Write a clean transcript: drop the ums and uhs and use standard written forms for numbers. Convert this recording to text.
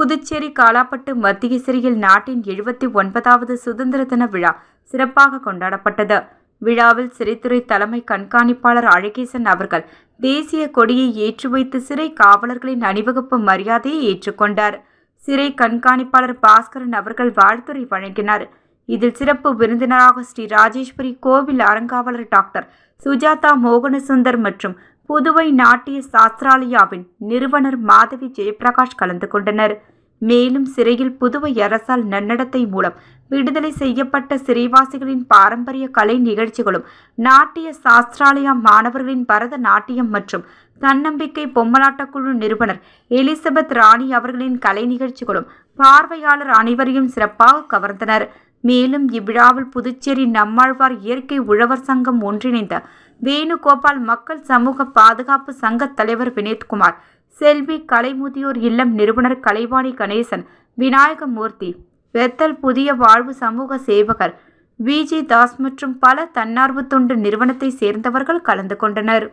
புதுச்சேரி காலாப்பட்டு மத்திய சிறையில் நாட்டின் 79வது சுதந்திர தின விழா சிறப்பாக கொண்டாடப்பட்டது. விழாவில் சிறைத்துறை தலைமை கண்காணிப்பாளர் அழகேசன் அவர்கள் தேசிய கொடியை ஏற்றி வைத்து சிறை காவலர்களின் அணிவகுப்பு மரியாதையை ஏற்றுக்கொண்டார். சிறை கண்காணிப்பாளர் பாஸ்கரன் அவர்கள் வாழ்த்துரை வழங்கினார். இதில் சிறப்பு விருந்தினராக ஸ்ரீ ராஜேஸ்வரி கோவில் அறங்காவலர் டாக்டர் சுஜாதா மோகனசுந்தர் மற்றும் புதுவை நாட்டிய சாஸ்திராலயாவின் நிறுவனர் மாதவி ஜெயபிரகாஷ் கலந்து கொண்டனர். மேலும் சிறையில் புதுவை அரசால் நன்னடத்தை மூலம் விடுதலை செய்யப்பட்ட சிறைவாசிகளின் பாரம்பரிய கலை நிகழ்ச்சிகளும், நாட்டிய சாஸ்திராலயா மாணவர்களின் பரத நாட்டியம் மற்றும் தன்னம்பிக்கை பொம்மலாட்டக்குழு நிறுவனர் எலிசபெத் ராணி அவர்களின் கலை நிகழ்ச்சிகளும் பார்வையாளர் அனைவரையும் சிறப்பாக கவர்ந்தனர். மேலும் இவ்விழாவில் புதுச்சேரி நம்மாழ்வார் இயற்கை உழவர் சங்கம் ஒன்றிணைந்த வேணுகோபால் மக்கள் சமூக பாதுகாப்பு சங்க தலைவர் வினோத்குமார், செல்வி கலைமுதியோர் இல்லம் நிறுவனர் கலைவாணி கணேசன், விநாயகமூர்த்தி, பெத்தல் புதிய வாழ்வு சமூக சேவகர் விஜி தாஸ் மற்றும் பல தன்னார்வ தொண்டு நிறுவனத்தை சேர்ந்தவர்கள் கலந்து கொண்டனர்.